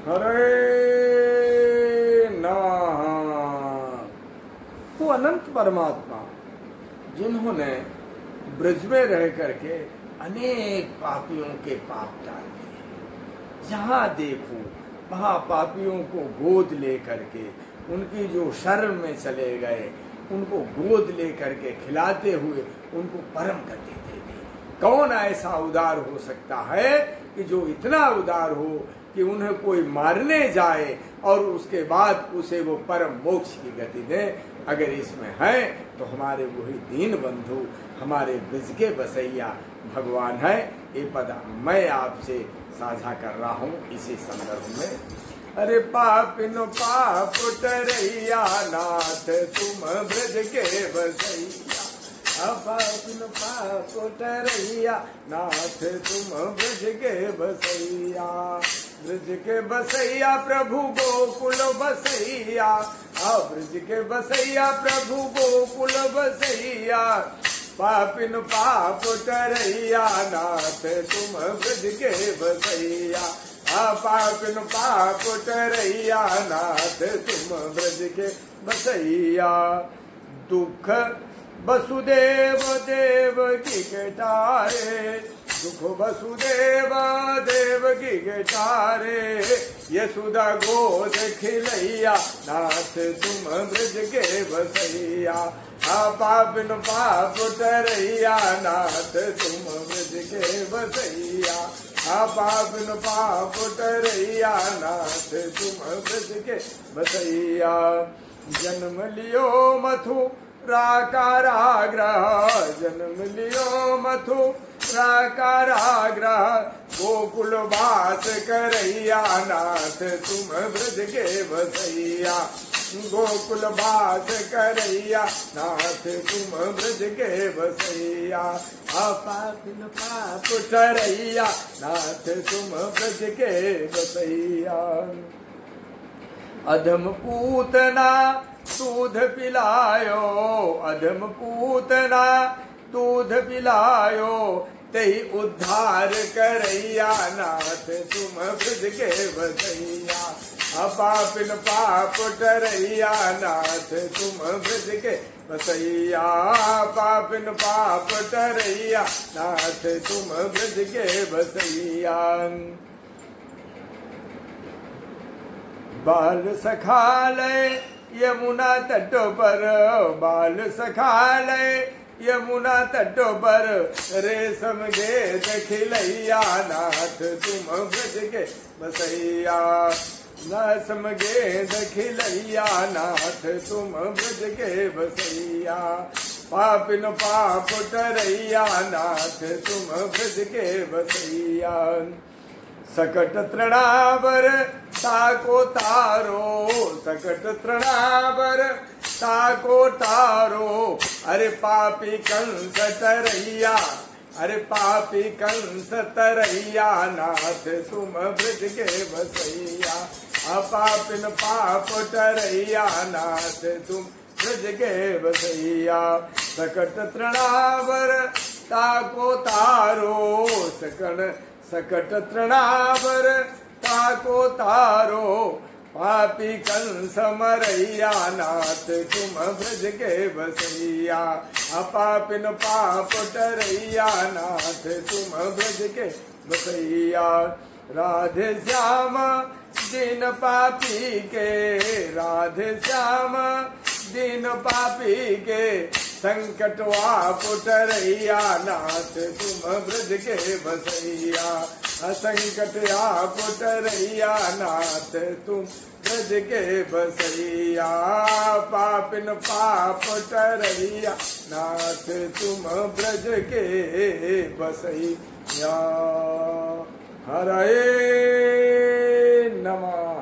हरे नमः। वो अनंत परमात्मा जिन्होंने ब्रज में रह करके अनेक पापियों के पाप टाल दिए, जहाँ देखो वहाँ पापियों को गोद ले करके, उनकी जो शरण में चले गए उनको गोद ले करके खिलाते हुए उनको परम गति दे दी। कौन ऐसा उदार हो सकता है कि जो इतना उदार हो कि उन्हें कोई मारने जाए और उसके बाद उसे वो परम मोक्ष की गति दे। अगर इसमें है तो हमारे वही दीन बंधु, हमारे ब्रज के बसैया भगवान है। ये पद मैं आपसे साझा कर रहा हूँ इसी संदर्भ में। अरे पापिन पाप टरैया नाथ तुम ब्रज के बसैया, पापिन पाप टरैया नाथ तुम ब्रज के बसैया। ब्रज के बसैया प्रभु गोकुल बसैया, ब्रज के बसैया प्रभु गोकुल बसैया। पापिन पाप टरैया नाथ तुम ब्रज के बसैया, पापिन पाप टरैया नाथ तुम ब्रज के बसैया। दुख वसुदेव देव की टारे, दुख वसुदेव देव की टारे। यशोदा गोद खिलैया नाथ तुम ब्रज के बसैया, पापिन पाप टरैया नाथ तुम ब्रज के बसैया, पापिन पाप टरैया नाथ तुम ब्रज के बसैया। जन्म लियो मथुरा कारागृह, जन्म लियो मथुरा कारागृह। गोकुल वास करैया नाथ तुम ब्रज के बसैया, गोकुल वास करैया नाथ तुम ब्रज के बसैया, पापिन पाप टरैया नाथ तुम ब्रज के बसैया। अधम पूतना दूध पिलायो, अधम पूतना दूध पिलायो। तही उद्धार करैया नाथ तुम ब्रज के बसैया, पापिन पाप टरैया नाथ तुम ब्रज के बसैया, पापिन पाप टरैया नाथ तुम ब्रज के बसैया। बाल सखालय यमुना तट पर, बाल सखालय यमुना तट पर। रेशम गेंद खिलैया नाथ तुम ब्रज के बसैया, रेशम गेंद खिलैया नाथ तुम ब्रज के बसैया। पापिन पाप टरैया नाथ तुम ब्रज के बसैया। सकट तृणावर ताको तारो, सकट तृणावर ताको तारो। अरे पापी कंस तरैया, अरे पापी कंस तरैया नाथ तुम ब्रज के बसैया, पापिन पाप टरैया नाथ तुम ब्रज के बसैया। सकट तृणावर ताको तारो, सकट तृणावर ताको तारो। पापी कंस मरैया नाथ तुम ब्रज के बसैया, पापिन पाप टरैया नाथ तुम ब्रज के बसैया। राधे श्याम दीन पापी के, राधे श्याम दीन पापी के। संकट आप टरैया नाथ तुम ब्रज के बसैया, संकट आप टरैया नाथ तुम ब्रज के बसैया। पापिन पाप टरैया नाथ तुम ब्रज के बसैया। हरे नमः।